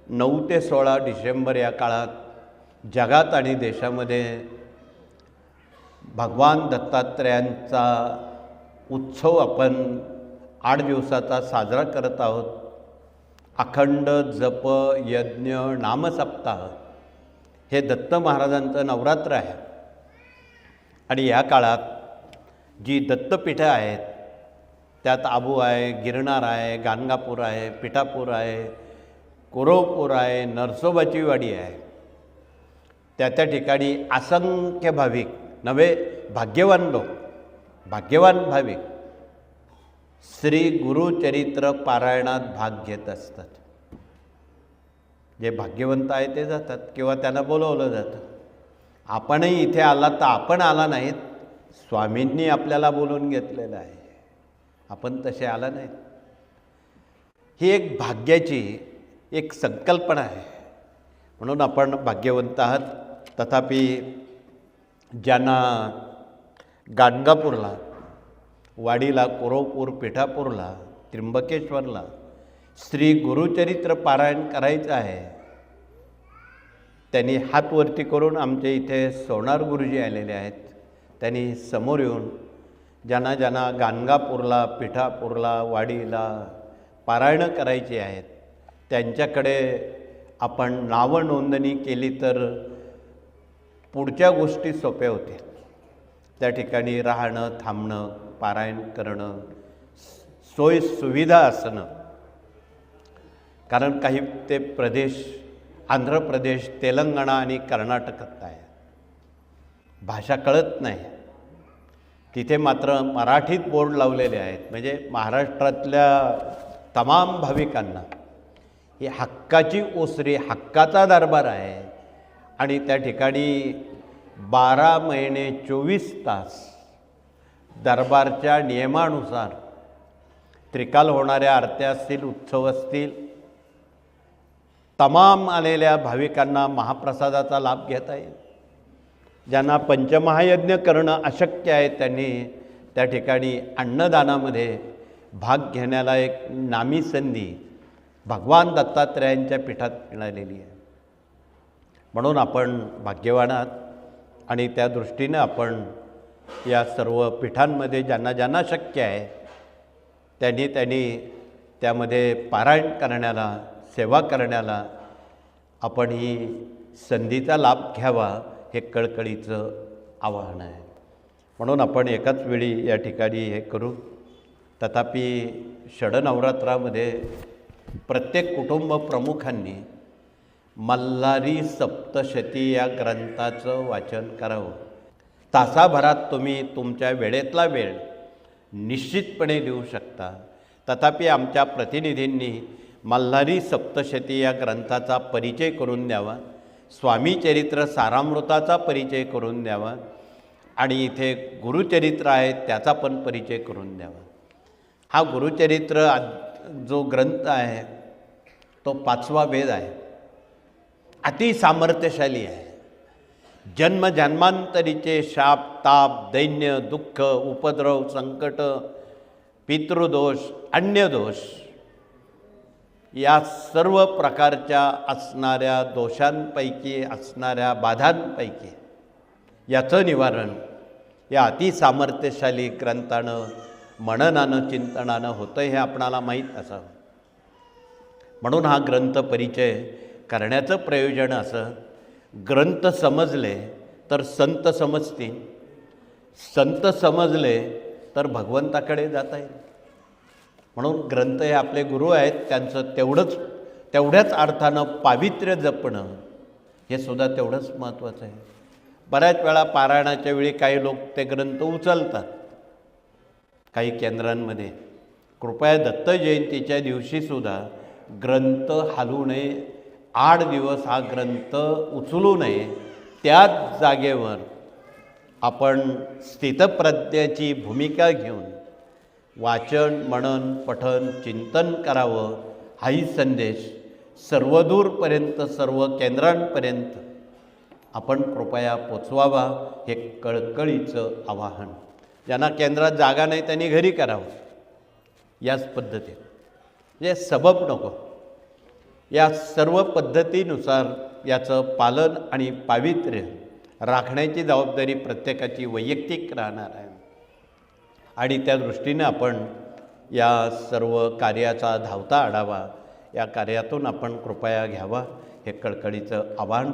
9 ते 16 डिसेंबर या काळात जगात आणि देशामध्ये भगवान दत्तात्रेयांचा उत्सव आपण 8 दिवसाचा साजरा करत आहोत. अखंड जप यज्ञ नामसप्ताह हे दत्त महाराजांचं नवरात्र आहे. आणि या काळात जी दत्तपीठं आहेत त्यात आबू आहे, गिरनार आहे, गाणगापूर आहे, पिठापूर आहे, कोरवपूर आहे, नरसोबाची वाडी आहे. त्या ठिकाणी असंख्य भाविक नवे भाग्यवान लोक, भाग्यवान भाविक श्री गुरुचरित्र पारायणात भाग घेत असतात. जे भाग्यवंत आहे ते जातात किंवा त्यांना बोलवलं जातं. आपणही इथे आला तर आपण आला नाहीत, स्वामींनी आपल्याला बोलवून घेतलेलं आहे, आपण तसे आला नाहीत. ही एक भाग्याची एक संकल्पना आहे, म्हणून आपण भाग्यवंत आहात. तथापि ज्यांना गाणगापूरला, वाडीला, कोरवपूर, पिठापूरला, त्र्यंबकेश्वरला श्री गुरुचरित्र पारायण करायचं आहे त्यांनी हात वरती करून, आमच्या इथे सोनार गुरुजी आलेले आहेत, त्यांनी समोर येऊन ज्यांना गाणगापूरला, पिठापूरला, वाडीला पारायणं करायची आहेत त्यांच्याकडे आपण नावं नोंदणी केली तर पुढच्या गोष्टी सोप्या होतील. त्या ठिकाणी राहणं, थांबणं, पारायण करणं, सोय सुविधा असणं. कारण काही ते प्रदेश आंध्र प्रदेश, तेलंगणा आणि कर्नाटकात आहे, भाषा कळत नाही. तिथे मात्र मराठीत बोर्ड लावलेले आहेत. म्हणजे महाराष्ट्रातल्या तमाम भाविकांना ही हक्काची ओसरी, हक्काचा दरबार आहे. आणि त्या ठिकाणी 12 महिने 24 तास दरबारच्या नियमानुसार त्रिकाल होणाऱ्या आरत्या असतील, उत्सव असतील, तमाम आलेल्या भाविकांना महाप्रसादाचा लाभ घेता येईल. ज्यांना पंचमहायज्ञ करणं अशक्य आहे त्यांनी त्या ठिकाणी अन्नदानामध्ये भाग घेण्याला एक नामी संधी भगवान दत्तात्रेयांच्या पीठात मिळालेली आहे. म्हणून आपण भाग्यवान आहात. आणि त्या दृष्टीनं आपण या सर्व पीठांमध्ये ज्यांना शक्य आहे त्यांनी त्यामध्ये पारायण करण्याला, सेवा करण्याला आपण ही संधीचा लाभ घ्यावा हे कळकळीचं आवाहन आहे. म्हणून आपण एकाच वेळी या ठिकाणी हे करू. तथापि षडनवरात्रामध्ये प्रत्येक कुटुंब प्रमुखांनी मल्हारी सप्तशती या ग्रंथाचं वाचन करावं. तासाभरात तुम्ही तुमच्या वेळेतला वेळ निश्चितपणे देऊ शकता. तथापि आमच्या प्रतिनिधींनी मल्हारी सप्तशती या ग्रंथाचा परिचय करून द्यावा, स्वामीचरित्र सारामृताचा परिचय करून द्यावा आणि इथे गुरुचरित्र आहे त्याचा पण परिचय करून द्यावा. हा गुरुचरित्र जो ग्रंथ आहे तो 5वा वेद आहे, अति सामर्थ्यशाली आहे. जन्मजन्मांतरीचे शाप, ताप, दैन्य, दुःख, उपद्रव, संकट, पितृदोष, अन्यदोष या सर्व प्रकारच्या असणाऱ्या दोषांपैकी, असणाऱ्या बाधांपैकी याचं निवारण या अतिसामर्थ्यशाली ग्रंथानं, मननानं, चिंतनानं होतं हे आपणाला माहीत असावं. म्हणून हा ग्रंथ परिचय करण्याचं प्रयोजन असं, ग्रंथ समजले तर संत समजतील, संत समजले तर भगवंताकडे जाता येईल. म्हणून ग्रंथ हे आपले गुरु आहेत, त्यांचं तेवढ्याच अर्थानं पावित्र्य जपणं हे सुद्धा तेवढंच महत्त्वाचं आहे. बऱ्याच वेळा पारायणाच्या वेळी काही लोक ते ग्रंथ उचलतात. काही केंद्रांमध्ये कृपया दत्त जयंतीच्या दिवशीसुद्धा ग्रंथ हलवू नये. 8 दिवस हा ग्रंथ उचलू नये. त्याच जागेवर आपण स्थितप्रज्ञाची भूमिका घेऊन वाचन, मनन, पठन, चिंतन करावं. हाही संदेश सर्वदूरपर्यंत, सर्व केंद्रांपर्यंत आपण कृपया पोचवावा हे कळकळीचं आवाहन. ज्यांना केंद्रात जागा नाही त्यांनी घरी करावं. याच पद्धतीत म्हणजे सबब नको. या सर्व पद्धतीनुसार याचं पालन आणि पावित्र्य राखण्याची जबाबदारी प्रत्येकाची वैयक्तिक राहणार आहे आणि त्या दृष्टीनं आपण या सर्व कार्याचा धावता आढावा या कार्यातून आपण कृपया घ्यावा हे कळकळीचं आवाहन